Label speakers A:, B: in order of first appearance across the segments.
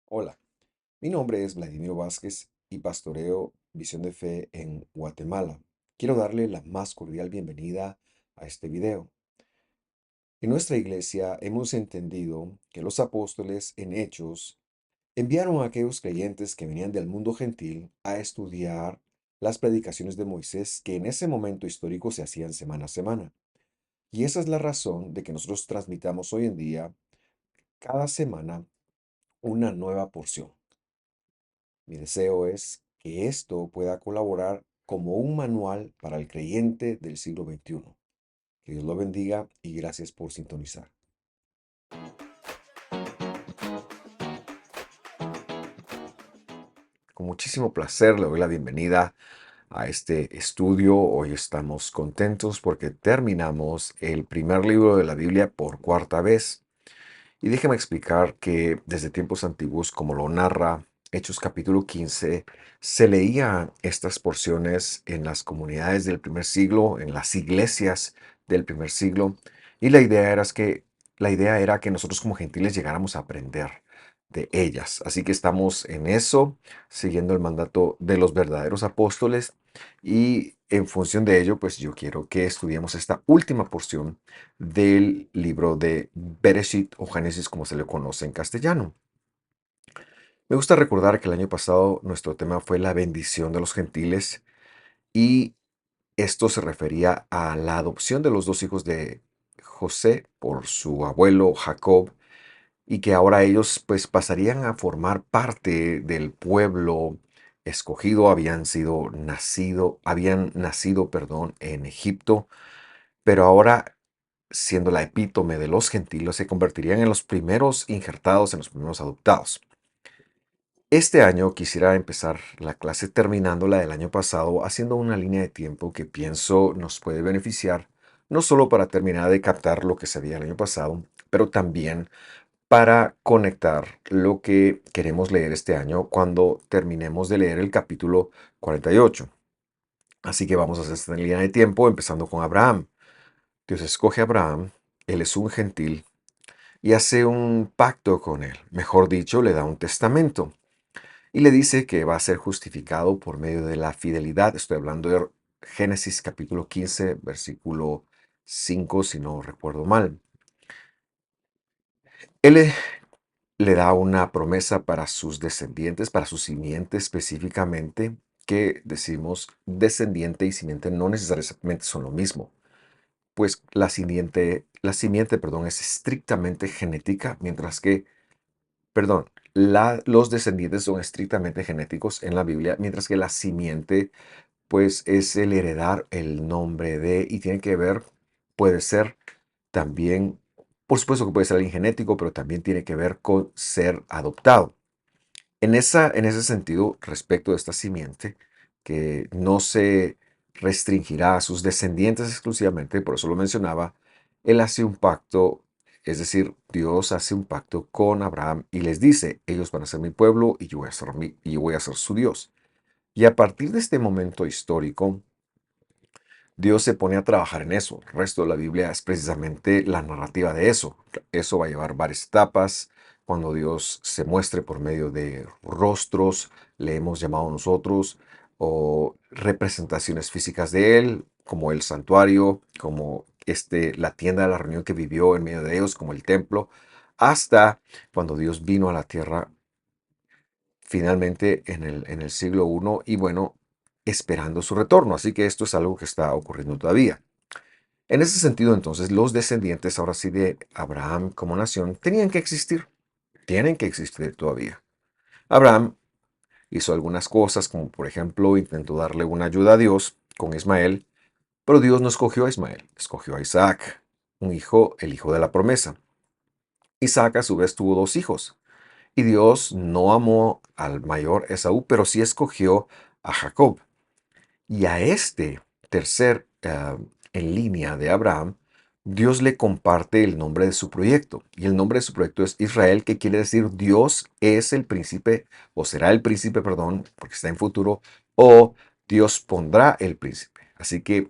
A: Hola, mi nombre es Vladimiro Vázquez y pastoreo Visión de Fe en Guatemala. Quiero darle la más cordial bienvenida a este video. En nuestra iglesia hemos entendido que los apóstoles en Hechos enviaron a aquellos creyentes que venían del mundo gentil a estudiar las predicaciones de Moisés que en ese momento histórico se hacían semana a semana. Y esa es la razón de que nosotros transmitamos hoy en día cada semana una nueva porción. Mi deseo es que esto pueda colaborar como un manual para el creyente del siglo XXI. Que Dios lo bendiga y gracias por sintonizar. Con muchísimo placer le doy la bienvenida a este estudio. Hoy estamos contentos porque terminamos el primer libro de la Biblia por cuarta vez. Y déjeme explicar que desde tiempos antiguos, como lo narra Hechos capítulo 15, se leían estas porciones en las comunidades del primer siglo, en las iglesias del primer siglo, y la idea era que nosotros como gentiles llegáramos a aprender de ellas. Así que estamos en eso, siguiendo el mandato de los verdaderos apóstoles, y en función de ello, pues yo quiero que estudiemos esta última porción del libro de Bereshit o Génesis, como se le conoce en castellano. Me gusta recordar que el año pasado nuestro tema fue la bendición de los gentiles y esto se refería a la adopción de los dos hijos de José por su abuelo Jacob y que ahora ellos pues pasarían a formar parte del pueblo escogido, habían nacido, perdón, en Egipto, pero ahora siendo la epítome de los gentiles, se convertirían en los primeros injertados, en los primeros adoptados. Este año quisiera empezar la clase terminando la del año pasado, haciendo una línea de tiempo que pienso nos puede beneficiar, no solo para terminar de captar lo que se veía el año pasado, pero también para conectar lo que queremos leer este año cuando terminemos de leer el capítulo 48. Así que vamos a hacer esta línea de tiempo empezando con Abraham. Dios escoge a Abraham, él es un gentil, y hace un pacto con él. Mejor dicho, le da un testamento y le dice que va a ser justificado por medio de la fidelidad. Estoy hablando de Génesis capítulo 15, versículo 5, si no recuerdo mal. Él le da una promesa para sus descendientes, para su simiente específicamente, que decimos descendiente y simiente no necesariamente son lo mismo, pues la simiente, perdón, es estrictamente genética, mientras que perdón, los descendientes son estrictamente genéticos en la Biblia, mientras que la simiente, pues, es el heredar el nombre de, y tiene que ver, puede ser también, por supuesto que puede ser alguien genético, pero también tiene que ver con ser adoptado. En ese sentido, respecto de esta simiente, que no se restringirá a sus descendientes exclusivamente, por eso lo mencionaba, él hace un pacto, es decir, Dios hace un pacto con Abraham y les dice, ellos van a ser mi pueblo y yo voy a ser su Dios. Y a partir de este momento histórico, Dios se pone a trabajar en eso. El resto de la Biblia es precisamente la narrativa de eso. Eso va a llevar varias etapas. Cuando Dios se muestre por medio de rostros, le hemos llamado nosotros, o representaciones físicas de Él, como el santuario, como la tienda de la reunión que vivió en medio de ellos, como el templo, hasta cuando Dios vino a la tierra finalmente en el siglo I y bueno, esperando su retorno. Así que esto es algo que está ocurriendo todavía. En ese sentido, entonces, los descendientes, ahora sí, de Abraham como nación, tenían que existir. Tienen que existir todavía. Abraham hizo algunas cosas, como por ejemplo, intentó darle una ayuda a Dios con Ismael, pero Dios no escogió a Ismael, escogió a Isaac, un hijo, el hijo de la promesa. Isaac a su vez tuvo dos hijos, y Dios no amó al mayor Esaú, pero sí escogió a Jacob. Y a este tercer en línea de Abraham, Dios le comparte el nombre de su proyecto. Y el nombre de su proyecto es Israel, que quiere decir Dios es el príncipe, o será el príncipe, perdón, porque está en futuro, o Dios pondrá el príncipe. Así que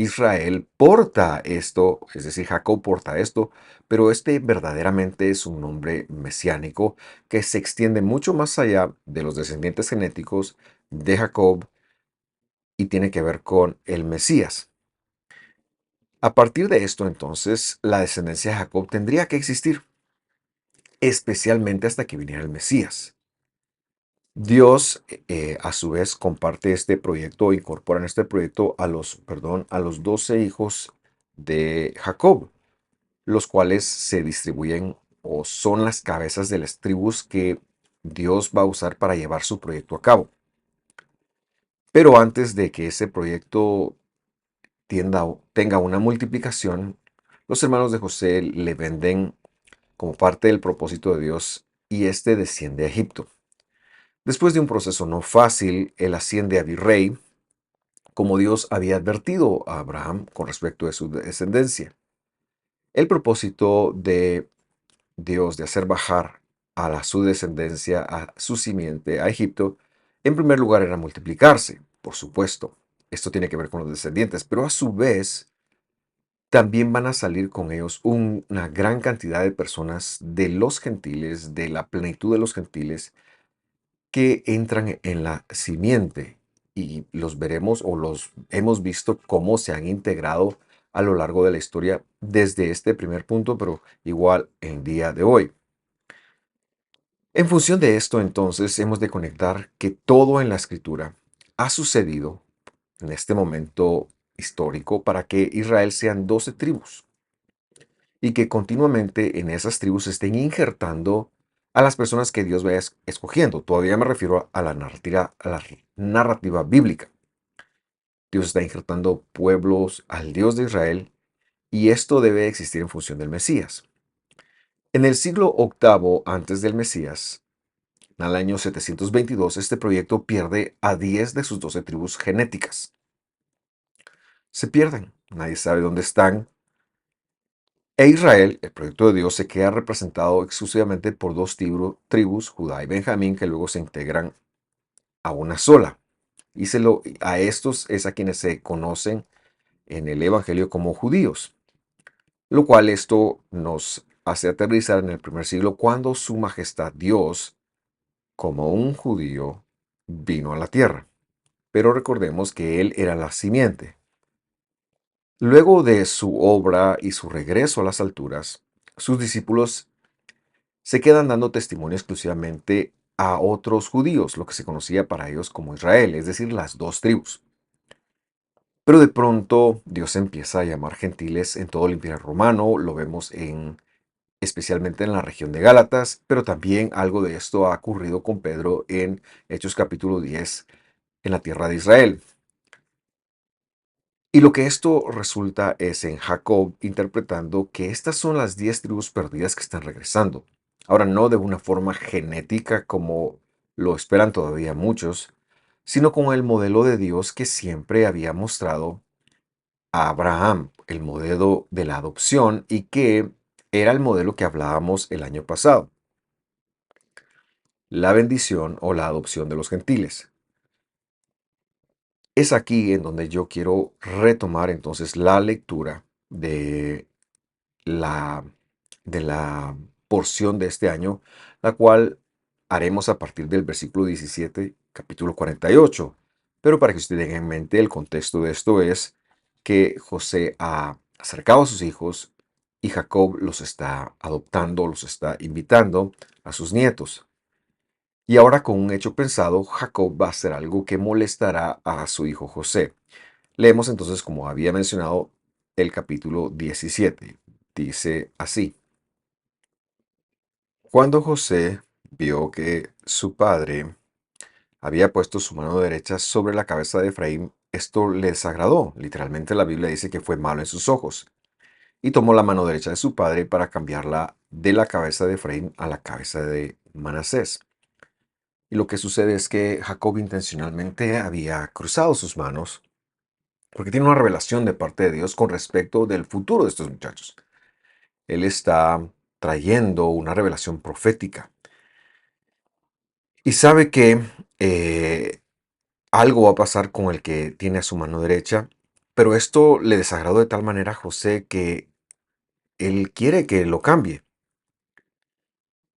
A: Israel porta esto, es decir, Jacob porta esto, pero este verdaderamente es un nombre mesiánico que se extiende mucho más allá de los descendientes genéticos de Jacob y tiene que ver con el Mesías. A partir de esto, entonces, la descendencia de Jacob tendría que existir, especialmente hasta que viniera el Mesías. Dios, a su vez, comparte este proyecto, incorpora en este proyecto a los 12 hijos de Jacob, los cuales se distribuyen o son las cabezas de las tribus que Dios va a usar para llevar su proyecto a cabo. Pero antes de que ese proyecto tenga una multiplicación, los hermanos de José le venden como parte del propósito de Dios y este desciende a Egipto. Después de un proceso no fácil, él asciende a virrey, como Dios había advertido a Abraham con respecto de su descendencia. El propósito de Dios de hacer bajar su descendencia, a su simiente, a Egipto, en primer lugar era multiplicarse, por supuesto. Esto tiene que ver con los descendientes, pero a su vez también van a salir con ellos una gran cantidad de personas de los gentiles, de la plenitud de los gentiles, que entran en la simiente y los veremos o los hemos visto cómo se han integrado a lo largo de la historia desde este primer punto, pero igual el día de hoy. En función de esto, entonces, hemos de conectar que todo en la escritura ha sucedido en este momento histórico para que Israel sean 12 tribus y que continuamente en esas tribus se estén injertando a las personas que Dios vaya escogiendo. Todavía me refiero a la narrativa bíblica. Dios está injertando pueblos al Dios de Israel y esto debe existir en función del Mesías. En el siglo octavo antes del Mesías, al año 722, este proyecto pierde a 10 de sus 12 tribus genéticas. Se pierden, nadie sabe dónde están. E Israel, el proyecto de Dios, se queda representado exclusivamente por dos tribus, Judá y Benjamín, que luego se integran a una sola. A estos es a quienes se conocen en el Evangelio como judíos, lo cual esto nos hace aterrizar en el primer siglo cuando su majestad Dios, como un judío, vino a la tierra. Pero recordemos que él era la simiente. Luego de su obra y su regreso a las alturas, sus discípulos se quedan dando testimonio exclusivamente a otros judíos, lo que se conocía para ellos como Israel, es decir, las dos tribus. Pero de pronto Dios empieza a llamar gentiles en todo el Imperio Romano, lo vemos especialmente en la región de Gálatas, pero también algo de esto ha ocurrido con Pedro en Hechos capítulo 10 en la tierra de Israel. Y lo que esto resulta es en Jacob interpretando que estas son las 10 tribus perdidas que están regresando. Ahora, no de una forma genética como lo esperan todavía muchos, sino con el modelo de Dios que siempre había mostrado a Abraham, el modelo de la adopción y que era el modelo que hablábamos el año pasado, la bendición o la adopción de los gentiles. Es aquí en donde yo quiero retomar entonces la lectura la, de la porción de este año, la cual haremos a partir del versículo 17, capítulo 48. Pero para que usted tenga en mente, el contexto de esto es que José ha acercado a sus hijos y Jacob los está adoptando, los está invitando a sus nietos. Y ahora con un hecho pensado, Jacob va a hacer algo que molestará a su hijo José. Leemos entonces, como había mencionado, el capítulo 17. Dice así: Cuando José vio que su padre había puesto su mano derecha sobre la cabeza de Efraín, esto le desagradó. Literalmente la Biblia dice que fue malo en sus ojos. Y tomó la mano derecha de su padre para cambiarla de la cabeza de Efraín a la cabeza de Manasés. Y lo que sucede es que Jacob intencionalmente había cruzado sus manos porque tiene una revelación de parte de Dios con respecto del futuro de estos muchachos. Él está trayendo una revelación profética y sabe que algo va a pasar con el que tiene a su mano derecha, Pero esto le desagradó de tal manera a José que él quiere que lo cambie.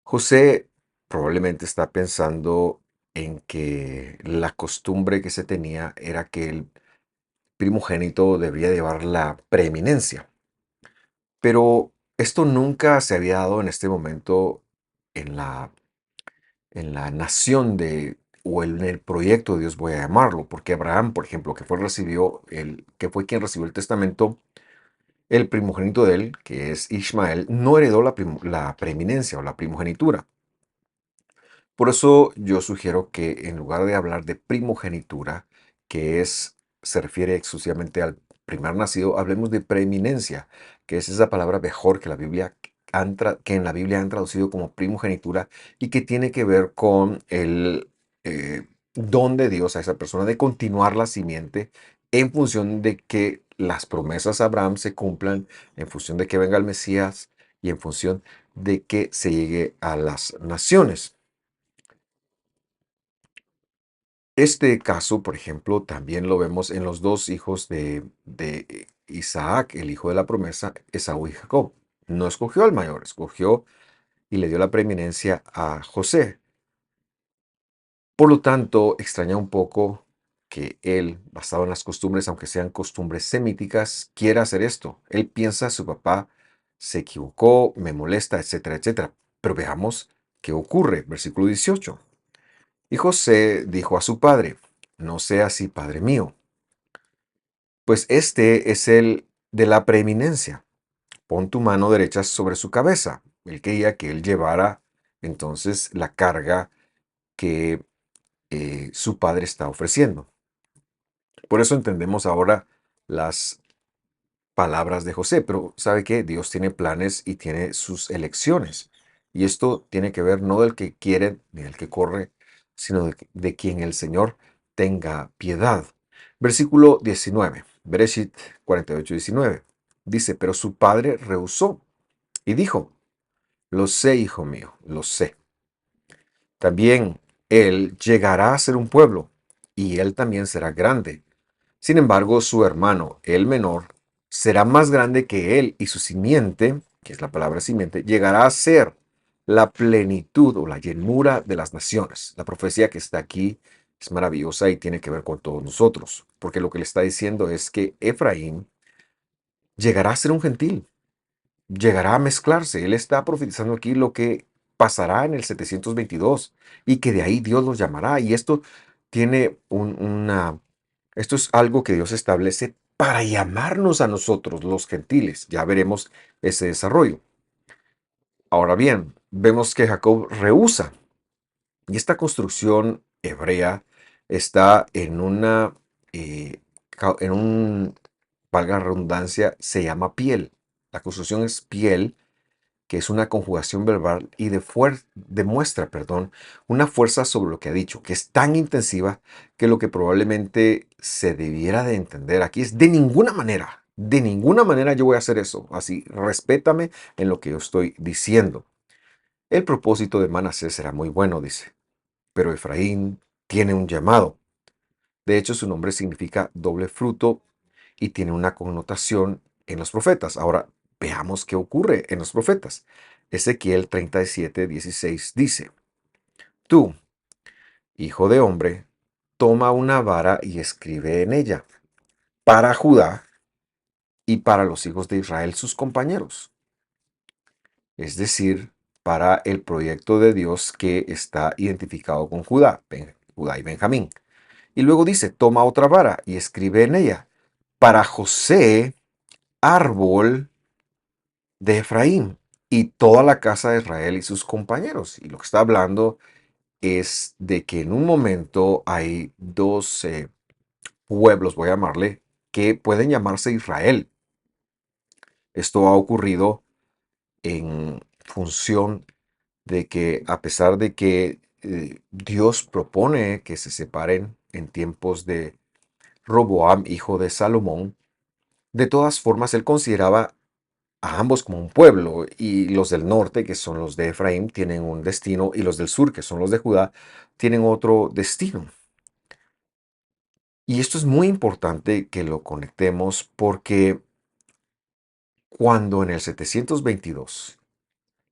A: José probablemente está pensando en que la costumbre que se tenía era que el primogénito debería llevar la preeminencia. Pero esto nunca se había dado en este momento en la nación o en el proyecto de Dios, voy a llamarlo, porque Abraham, por ejemplo, que fue quien recibió el testamento, el primogénito de él, que es Ismael, no heredó la preeminencia o la primogenitura. Por eso yo sugiero que en lugar de hablar de primogenitura, se refiere exclusivamente al primer nacido, hablemos de preeminencia, que es esa palabra mejor que en la Biblia han traducido como primogenitura y que tiene que ver con el don de Dios a esa persona de continuar la simiente en función de que las promesas a Abraham se cumplan, en función de que venga el Mesías y en función de que se llegue a las naciones. Este caso, por ejemplo, también lo vemos en los dos hijos de Isaac, el hijo de la promesa, Esaú y Jacob. No escogió al mayor, escogió y le dio la preeminencia a José. Por lo tanto, extraña un poco que él, basado en las costumbres, aunque sean costumbres semíticas, quiera hacer esto. Él piensa, su papá se equivocó, me molesta, etcétera, etcétera. Pero veamos qué ocurre. Versículo 18. Y José dijo a su padre, no sea así, padre mío, pues este es el de la preeminencia. Pon tu mano derecha sobre su cabeza. Él quería que él llevara entonces la carga que su padre está ofreciendo. Por eso entendemos ahora las palabras de José, pero ¿sabe qué? Dios tiene planes y tiene sus elecciones. Y esto tiene que ver no del que quiere ni del que corre, sino de quien el Señor tenga piedad. Versículo 19, Bereshit 48:19. Dice, pero su padre rehusó y dijo, lo sé, hijo mío, lo sé. También él llegará a ser un pueblo, y él también será grande. Sin embargo, su hermano, el menor, será más grande que él y su simiente, que es la palabra simiente, llegará a ser la plenitud o la llenura de las naciones. La profecía que está aquí es maravillosa y tiene que ver con todos nosotros, porque lo que le está diciendo es que Efraín llegará a ser un gentil, llegará a mezclarse. Él está profetizando aquí lo que pasará en el 722 y que de ahí Dios los llamará. Y esto tiene esto es algo que Dios establece para llamarnos a nosotros, los gentiles. Ya veremos ese desarrollo. Ahora bien, vemos que Jacob rehúsa. Y esta construcción hebrea está en un, valga la redundancia, se llama piel. La construcción es piel, que es una conjugación verbal y demuestra, perdón, una fuerza sobre lo que ha dicho, que es tan intensiva que lo que probablemente se debiera de entender aquí es de ninguna manera yo voy a hacer eso. Así, respétame en lo que yo estoy diciendo. El propósito de Manasés será muy bueno, dice, pero Efraín tiene un llamado. De hecho, su nombre significa doble fruto y tiene una connotación en los profetas. Ahora, veamos qué ocurre en los profetas. Ezequiel 37:16 dice, tú, hijo de hombre, toma una vara y escribe en ella, para Judá y para los hijos de Israel, sus compañeros. Es decir, para el proyecto de Dios que está identificado con Judá y Benjamín. Y luego dice, toma otra vara y escribe en ella, para José, árbol de Efraín y toda la casa de Israel y sus compañeros. Y lo que está hablando es de que en un momento hay dos pueblos, voy a llamarle, que pueden llamarse Israel. Esto ha ocurrido en función de que a pesar de que Dios propone que se separen en tiempos de Roboam, hijo de Salomón, de todas formas él consideraba a ambos como un pueblo, y los del norte, que son los de Efraín, tienen un destino, y los del sur, que son los de Judá, tienen otro destino. Y esto es muy importante que lo conectemos porque cuando en el 722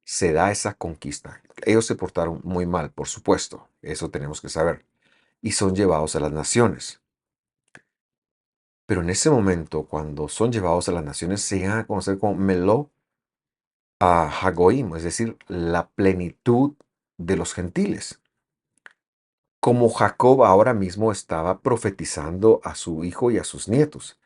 A: se da esa conquista, ellos se portaron muy mal, por supuesto, eso tenemos que saber, y son llevados a las naciones. Pero en ese momento, cuando son llevados a las naciones, se llegan a conocer como Meló a Hagoim, es decir, la plenitud de los gentiles. Como Jacob ahora mismo estaba profetizando a su hijo y a sus nietos.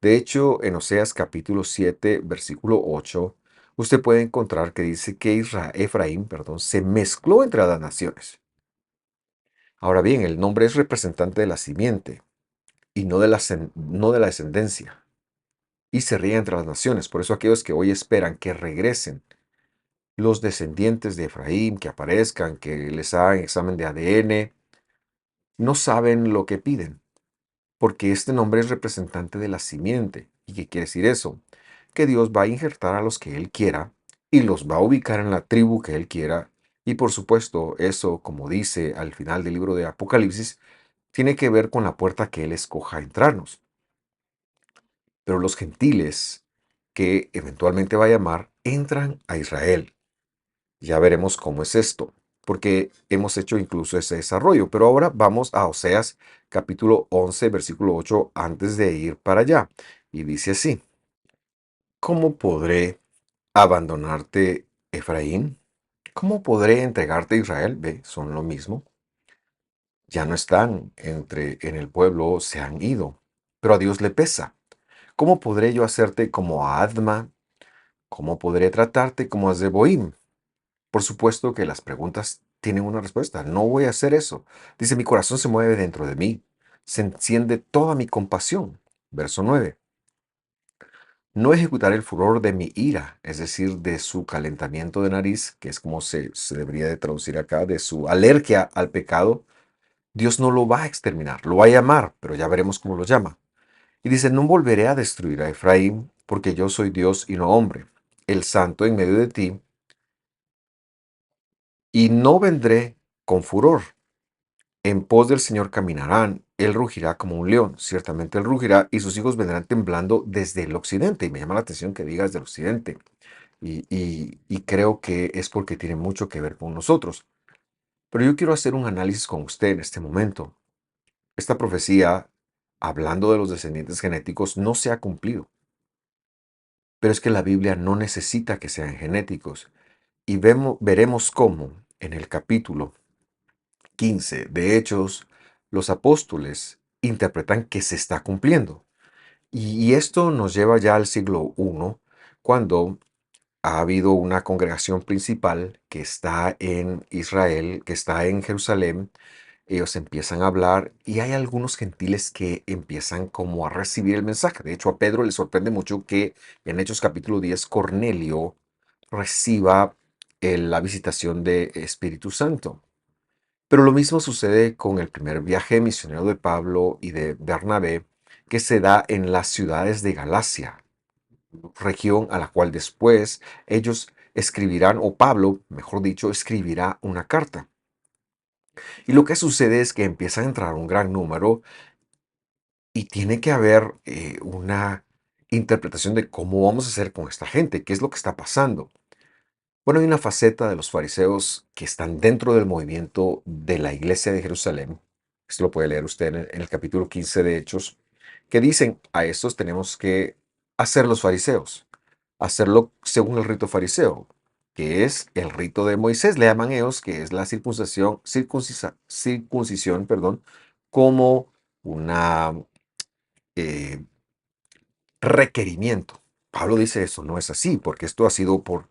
A: De hecho, en Oseas capítulo 7, versículo 8, usted puede encontrar que dice que Efraín, perdón, se mezcló entre las naciones. Ahora bien, el nombre es representante de la simiente y no de la descendencia. Y se ríe entre las naciones. Por eso aquellos que hoy esperan que regresen los descendientes de Efraín, que aparezcan, que les hagan examen de ADN, no saben lo que piden, porque este nombre es representante de la simiente. ¿Y qué quiere decir eso? Que Dios va a injertar a los que Él quiera y los va a ubicar en la tribu que Él quiera. Y por supuesto, eso, como dice al final del libro de Apocalipsis, tiene que ver con la puerta que Él escoja entrarnos. Pero los gentiles, que eventualmente va a llamar, entran a Israel. Ya veremos cómo es esto, porque hemos hecho incluso ese desarrollo. Pero ahora vamos a Oseas capítulo 11, versículo 8, antes de ir para allá. Y dice así: ¿Cómo podré abandonarte, Efraín? ¿Cómo podré entregarte a Israel? Ve, son lo mismo. Ya no están en el pueblo, se han ido. Pero a Dios le pesa. ¿Cómo podré yo hacerte como a Adma? ¿Cómo podré tratarte como a Zeboim? Por supuesto que las preguntas tienen una respuesta. No voy a hacer eso. Dice, mi corazón se mueve dentro de mí. Se enciende toda mi compasión. Verso 9. No ejecutaré el furor de mi ira, es decir, de su calentamiento de nariz, que es como se debería de traducir acá, de su alergia al pecado. Dios no lo va a exterminar, lo va a llamar, pero ya veremos cómo lo llama. Y dice, no volveré a destruir a Efraín, porque yo soy Dios y no hombre, el santo en medio de ti, y no vendré con furor. En pos del Señor caminarán, él rugirá como un león, ciertamente él rugirá, y sus hijos vendrán temblando desde el occidente. Y me llama la atención que digas del occidente. Y creo que es porque tiene mucho que ver con nosotros. Pero yo quiero hacer un análisis con usted en este momento. Esta profecía, hablando de los descendientes genéticos, no se ha cumplido. Pero es que la Biblia no necesita que sean genéticos. Y veremos cómo en el capítulo 15 de Hechos, los apóstoles interpretan que se está cumpliendo. Y esto nos lleva ya al siglo I, cuando ha habido una congregación principal que está en Israel, que está en Jerusalén. Ellos empiezan a hablar y hay algunos gentiles que empiezan como a recibir el mensaje. De hecho, a Pedro le sorprende mucho que en Hechos capítulo 10 Cornelio reciba la visitación de Espíritu Santo. Pero lo mismo sucede con el primer viaje misionero de Pablo y de Bernabé, que se da en las ciudades de Galacia, región a la cual después ellos escribirán, o Pablo, mejor dicho, escribirá una carta. Y lo que sucede es que empieza a entrar un gran número y tiene que haber una interpretación de cómo vamos a hacer con esta gente, qué es lo que está pasando. Bueno, hay una faceta de los fariseos que están dentro del movimiento de la iglesia de Jerusalén. Esto lo puede leer usted en el capítulo 15 de Hechos, que dicen, a estos tenemos que hacer los fariseos, hacerlo según el rito fariseo, que es el rito de Moisés, le llaman ellos, que es la circuncisión, perdón, como una eh, requerimiento. Pablo dice eso, no es así, porque esto ha sido por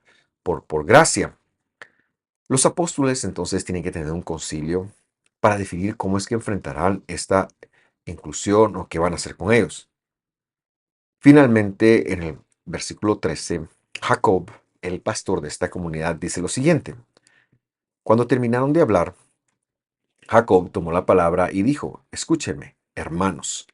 A: gracia. Los apóstoles entonces tienen que tener un concilio para definir cómo es que enfrentarán esta inclusión o qué van a hacer con ellos. Finalmente, en el versículo 13, Jacob, el pastor de esta comunidad, dice lo siguiente. Cuando terminaron de hablar, Jacob tomó la palabra y dijo, escúchenme, hermanos.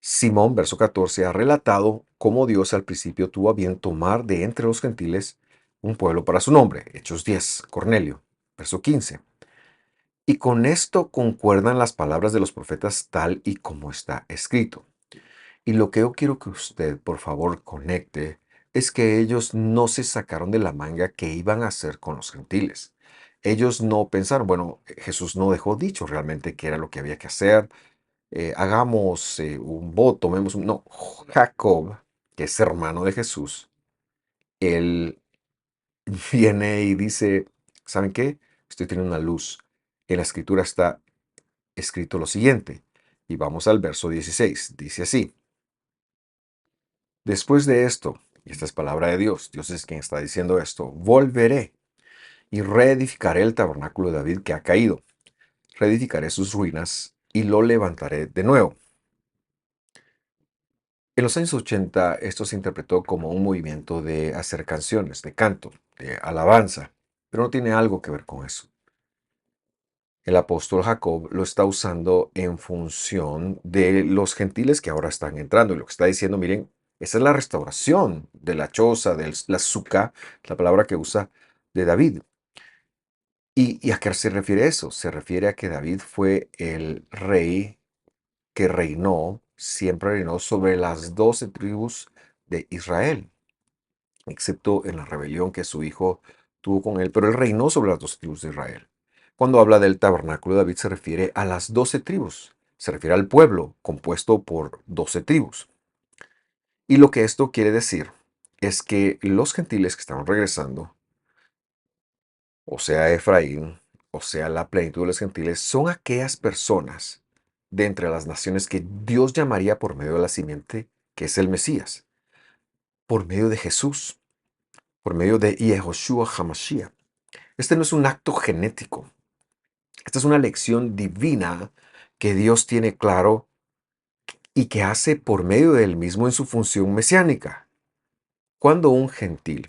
A: Simón, verso 14, ha relatado cómo Dios al principio tuvo a bien tomar de entre los gentiles un pueblo para su nombre. Hechos 10, Cornelio, verso 15. Y con esto concuerdan las palabras de los profetas tal y como está escrito. Y lo que yo quiero que usted, por favor, conecte es que ellos no se sacaron de la manga qué iban a hacer con los gentiles. Ellos no pensaron, bueno, Jesús no dejó dicho realmente qué era lo que había que hacer. Hagamos un voto, tomemos un... No, Jacob, que es hermano de Jesús, él viene y dice, ¿saben qué? Estoy teniendo una luz. En la escritura está escrito lo siguiente. Y vamos al verso 16. Dice así. Después de esto, y esta es palabra de Dios es quien está diciendo esto, volveré y reedificaré el tabernáculo de David que ha caído, reedificaré sus ruinas y lo levantaré de nuevo. En los años 80 esto se interpretó como un movimiento de hacer canciones, de canto, de alabanza, pero no tiene algo que ver con eso. El apóstol Jacob lo está usando en función de los gentiles que ahora están entrando y lo que está diciendo, miren, esa es la restauración de la choza, de la suca, la palabra que usa de David. ¿Y a qué se refiere eso? Se refiere a que David fue el rey que reinó, siempre reinó sobre las 12 tribus de Israel, excepto en la rebelión que su hijo tuvo con él, pero él reinó sobre las 12 tribus de Israel. Cuando habla del tabernáculo de David se refiere a las 12 tribus, se refiere al pueblo compuesto por 12 tribus. Y lo que esto quiere decir es que los gentiles que estaban regresando, o sea Efraín, o sea la plenitud de los gentiles, son aquellas personas de entre las naciones que Dios llamaría por medio de la simiente, que es el Mesías, por medio de Jesús, por medio de Yehoshua HaMashiach. Este no es un acto genético. Esta es una lección divina que Dios tiene claro y que hace por medio de él mismo en su función mesiánica. Cuando un gentil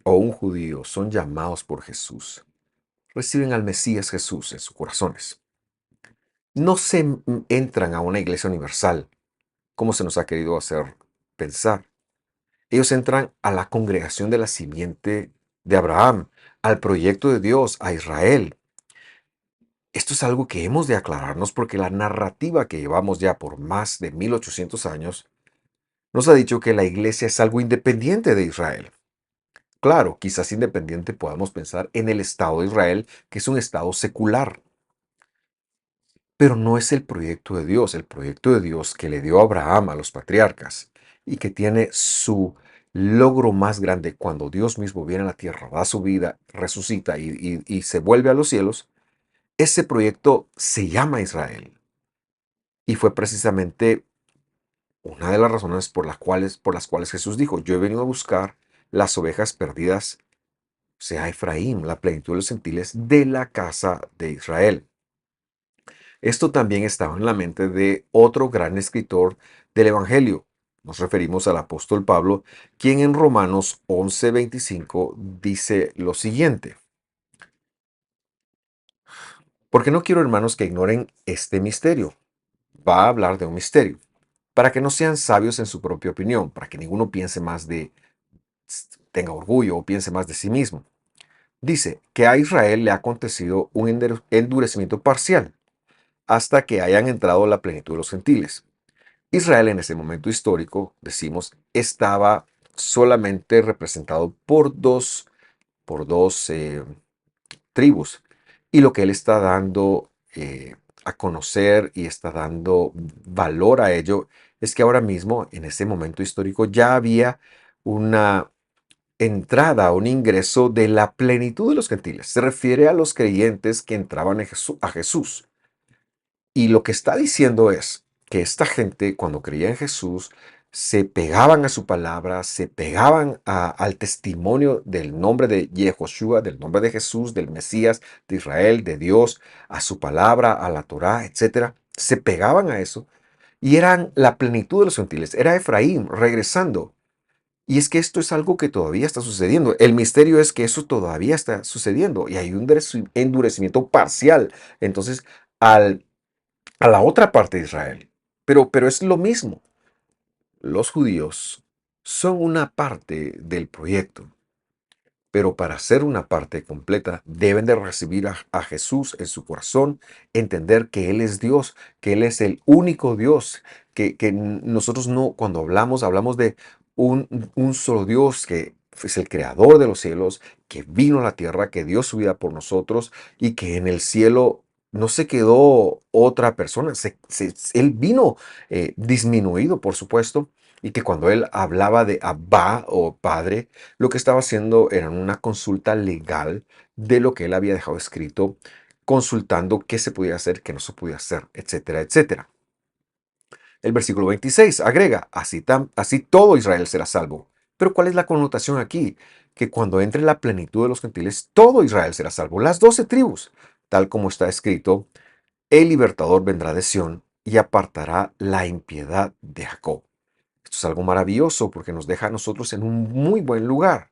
A: o un judío son llamados por Jesús, reciben al Mesías Jesús en sus corazones. No se entran a una iglesia universal, como se nos ha querido hacer pensar. Ellos entran a la congregación de la simiente de Abraham, al proyecto de Dios, a Israel. Esto es algo que hemos de aclararnos porque la narrativa que llevamos ya por más de 1800 años nos ha dicho que la iglesia es algo independiente de Israel. Claro, quizás independiente podamos pensar en el Estado de Israel, que es un Estado secular, pero no es el proyecto de Dios que le dio a Abraham, a los patriarcas, y que tiene su logro más grande cuando Dios mismo viene a la tierra, da su vida, resucita y se vuelve a los cielos. Ese proyecto se llama Israel y fue precisamente una de las razones por las cuales Jesús dijo, yo he venido a buscar las ovejas perdidas, sea Efraín, la plenitud de los gentiles, de la casa de Israel. Esto también estaba en la mente de otro gran escritor del Evangelio. Nos referimos al apóstol Pablo, quien en Romanos 11:25 dice lo siguiente. Porque no quiero, hermanos, que ignoren este misterio. Va a hablar de un misterio. Para que no sean sabios en su propia opinión, para que ninguno piense más tenga orgullo o piense más de sí mismo. Dice que a Israel le ha acontecido un endurecimiento parcial hasta que hayan entrado la plenitud de los gentiles. Israel en ese momento histórico, decimos, estaba solamente representado por dos tribus. Y lo que él está dando a conocer y está dando valor a ello es que ahora mismo, en ese momento histórico, ya había una entrada, un ingreso de la plenitud de los gentiles. Se refiere a los creyentes que entraban a Jesús. Y lo que está diciendo es que esta gente, cuando creía en Jesús, se pegaban a su palabra, se pegaban al testimonio del nombre de Yehoshua, del nombre de Jesús, del Mesías, de Israel, de Dios, a su palabra, a la Torá, etcétera. Se pegaban a eso y eran la plenitud de los gentiles. Era Efraín regresando. Y es que esto es algo que todavía está sucediendo. El misterio es que eso todavía está sucediendo y hay un endurecimiento parcial. Entonces, al a la otra parte de Israel. Pero es lo mismo. Los judíos son una parte del proyecto. pero para ser una parte completa deben de recibir a Jesús en su corazón, entender que Él es Dios, que Él es el único Dios, que nosotros no, cuando hablamos de un solo Dios que es el creador de los cielos, que vino a la tierra, que dio su vida por nosotros y que en el cielo no se quedó otra persona, Él vino disminuido, por supuesto, y que cuando Él hablaba de Abba o Padre, lo que estaba haciendo era una consulta legal de lo que Él había dejado escrito, consultando qué se podía hacer, qué no se podía hacer, etcétera, etcétera. El versículo 26 agrega, así todo Israel será salvo. Pero ¿cuál es la connotación aquí? Que cuando entre la plenitud de los gentiles, todo Israel será salvo, las 12 tribus, tal como está escrito, el libertador vendrá de Sión y apartará la impiedad de Jacob. Esto es algo maravilloso porque nos deja a nosotros en un muy buen lugar.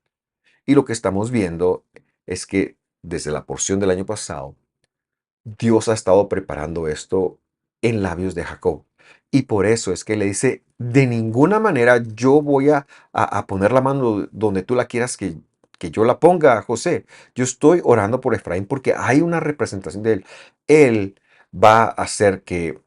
A: Y lo que estamos viendo es que desde la porción del año pasado, Dios ha estado preparando esto en labios de Jacob. Y por eso es que le dice, de ninguna manera yo voy a poner la mano donde tú la quieras que yo la ponga, José. Yo estoy orando por Efraín porque hay una representación de él. Él va a hacer que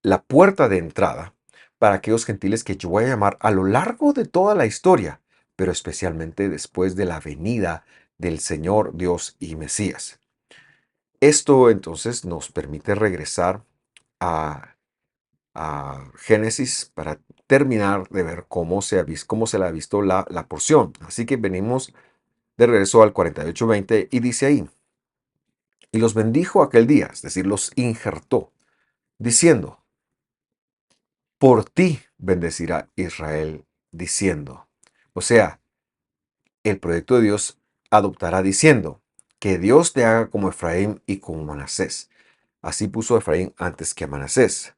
A: la puerta de entrada para aquellos gentiles que yo voy a llamar a lo largo de toda la historia, pero especialmente después de la venida del Señor Dios y Mesías. Esto entonces nos permite regresar a, a Génesis para terminar de ver cómo se le ha visto la porción. Así que venimos de regreso al 48:20 y dice ahí, y los bendijo aquel día, es decir, los injertó, diciendo, por ti bendecirá Israel, diciendo. O sea, el proyecto de Dios adoptará diciendo, que Dios te haga como Efraín y como Manasés. Así puso a Efraín antes que a Manasés.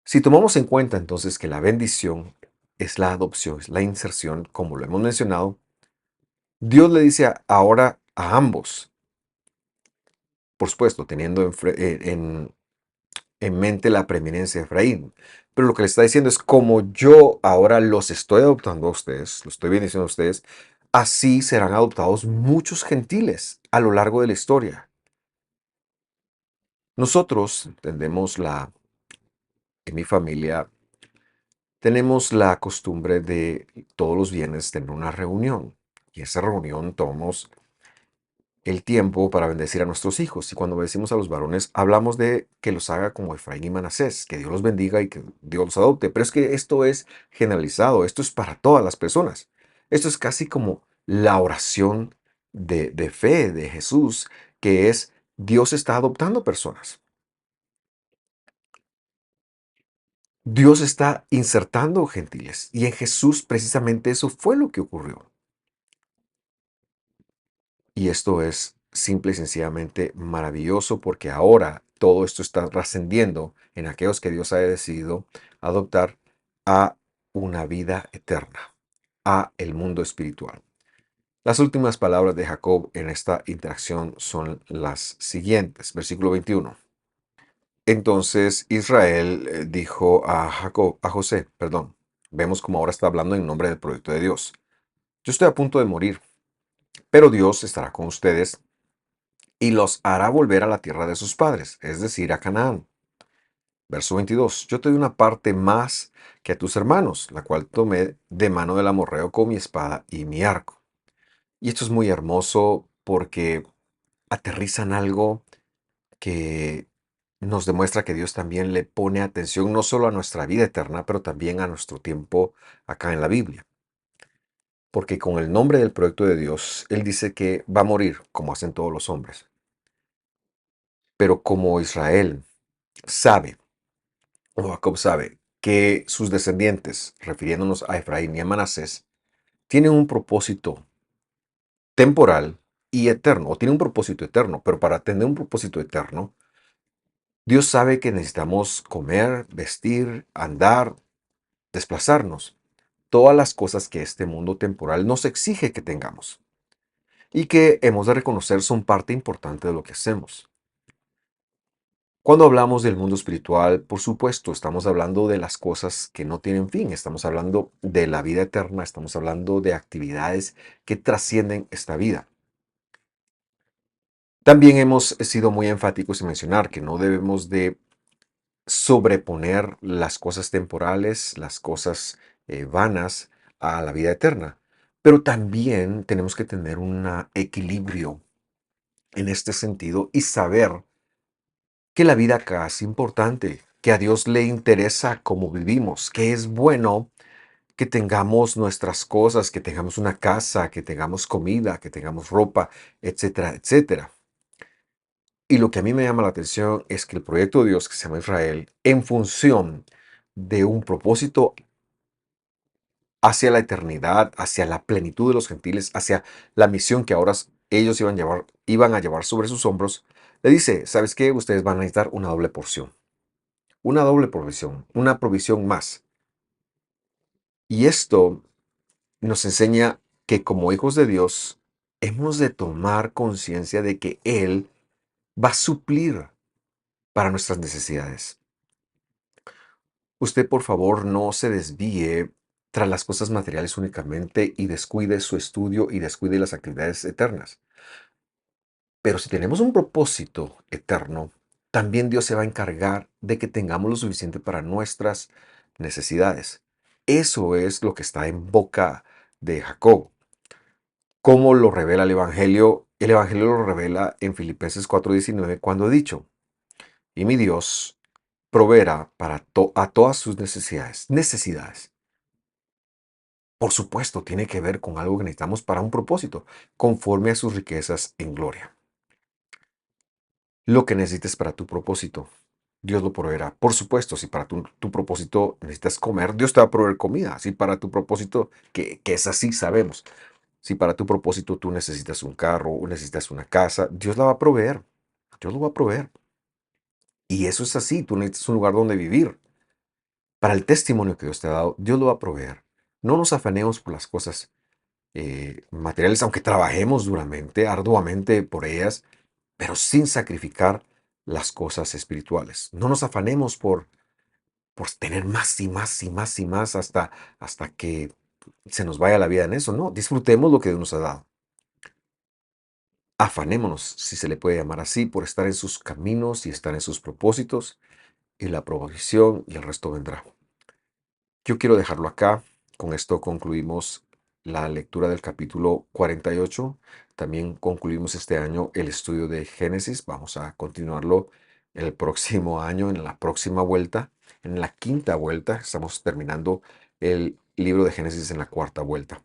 A: Si tomamos en cuenta entonces que la bendición es la adopción, es la inserción, como lo hemos mencionado, Dios le dice ahora a ambos, por supuesto, teniendo en mente la preeminencia de Efraín. Pero lo que le está diciendo es, como yo ahora los estoy adoptando a ustedes, los estoy bendiciendo a ustedes, así serán adoptados muchos gentiles a lo largo de la historia. Nosotros en mi familia, tenemos la costumbre de todos los viernes tener una reunión. Y esa reunión tomamos el tiempo para bendecir a nuestros hijos. Y cuando bendecimos a los varones, hablamos de que los haga como Efraín y Manasés, que Dios los bendiga y que Dios los adopte. Pero es que esto es generalizado, esto es para todas las personas. Esto es casi como la oración de fe de Jesús, que es Dios está adoptando personas. Dios está insertando gentiles. Y en Jesús precisamente eso fue lo que ocurrió. Y esto es simple y sencillamente maravilloso porque ahora todo esto está trascendiendo en aquellos que Dios ha decidido adoptar a una vida eterna, a el mundo espiritual. Las últimas palabras de Jacob en esta interacción son las siguientes, versículo 21. Entonces Israel dijo a José, perdón, vemos como ahora está hablando en nombre del proyecto de Dios. Yo estoy a punto de morir, pero Dios estará con ustedes y los hará volver a la tierra de sus padres, es decir, a Canaán. Verso 22. Yo te doy una parte más que a tus hermanos, la cual tomé de mano del amorreo con mi espada y mi arco. Y esto es muy hermoso porque aterrizan algo que nos demuestra que Dios también le pone atención no solo a nuestra vida eterna, pero también a nuestro tiempo acá en la Biblia. Porque con el nombre del proyecto de Dios, Él dice que va a morir, como hacen todos los hombres. Pero como Israel sabe, o Jacob sabe, que sus descendientes, refiriéndonos a Efraín y a Manasés, tienen un propósito temporal y eterno, o tienen un propósito eterno, pero para tener un propósito eterno, Dios sabe que necesitamos comer, vestir, andar, desplazarnos, todas las cosas que este mundo temporal nos exige que tengamos y que hemos de reconocer son parte importante de lo que hacemos. Cuando hablamos del mundo espiritual, por supuesto, estamos hablando de las cosas que no tienen fin, estamos hablando de la vida eterna, estamos hablando de actividades que trascienden esta vida. También hemos sido muy enfáticos en mencionar que no debemos de sobreponer las cosas temporales, las cosas vanas a la vida eterna. Pero también tenemos que tener un equilibrio en este sentido y saber que la vida acá es importante, que a Dios le interesa cómo vivimos, que es bueno que tengamos nuestras cosas, que tengamos una casa, que tengamos comida, que tengamos ropa, etcétera, etcétera. Y lo que a mí me llama la atención es que el proyecto de Dios que se llama Israel, en función de un propósito hacia la eternidad, hacia la plenitud de los gentiles, hacia la misión que ahora ellos iban a llevar sobre sus hombros, le dice, ¿sabes qué? Ustedes van a necesitar una doble provisión, una provisión más. Y esto nos enseña que como hijos de Dios, hemos de tomar conciencia de que Él va a suplir para nuestras necesidades. Usted, por favor, no se desvíe tras las cosas materiales únicamente y descuide su estudio y descuide las actividades eternas. Pero si tenemos un propósito eterno, también Dios se va a encargar de que tengamos lo suficiente para nuestras necesidades. Eso es lo que está en boca de Jacob. ¿Cómo lo revela el Evangelio? El Evangelio lo revela en Filipenses 4:19 cuando ha dicho, y mi Dios proveerá a todas sus necesidades. Necesidades. Por supuesto, tiene que ver con algo que necesitamos para un propósito, conforme a sus riquezas en gloria. Lo que necesites para tu propósito, Dios lo proveerá. Por supuesto, si para tu propósito necesitas comer, Dios te va a proveer comida. Si para tu propósito, que es así, sabemos. Si para tu propósito tú necesitas un carro o necesitas una casa, Dios la va a proveer. Dios lo va a proveer. Y eso es así, tú necesitas un lugar donde vivir. Para el testimonio que Dios te ha dado, Dios lo va a proveer. No nos afanemos por las cosas materiales, aunque trabajemos duramente, arduamente por ellas, pero sin sacrificar las cosas espirituales. No nos afanemos por tener más y más y más y más hasta que se nos vaya la vida en eso. No, disfrutemos lo que Dios nos ha dado. Afanémonos, si se le puede llamar así, por estar en sus caminos y estar en sus propósitos, y la provisión y el resto vendrá. Yo quiero dejarlo acá. Con esto concluimos la lectura del capítulo 48. También concluimos este año el estudio de Génesis. Vamos a continuarlo el próximo año, en la próxima vuelta, en la quinta vuelta. Estamos terminando el libro de Génesis en la cuarta vuelta.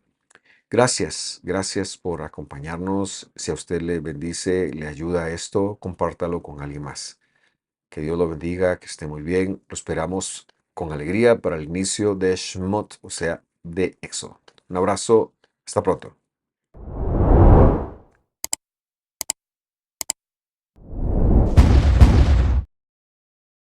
A: Gracias, gracias por acompañarnos. Si a usted le bendice, le ayuda esto, compártalo con alguien más. Que Dios lo bendiga, que esté muy bien. Lo esperamos con alegría para el inicio de Shmot, o sea, de Éxodo. Un abrazo, hasta pronto.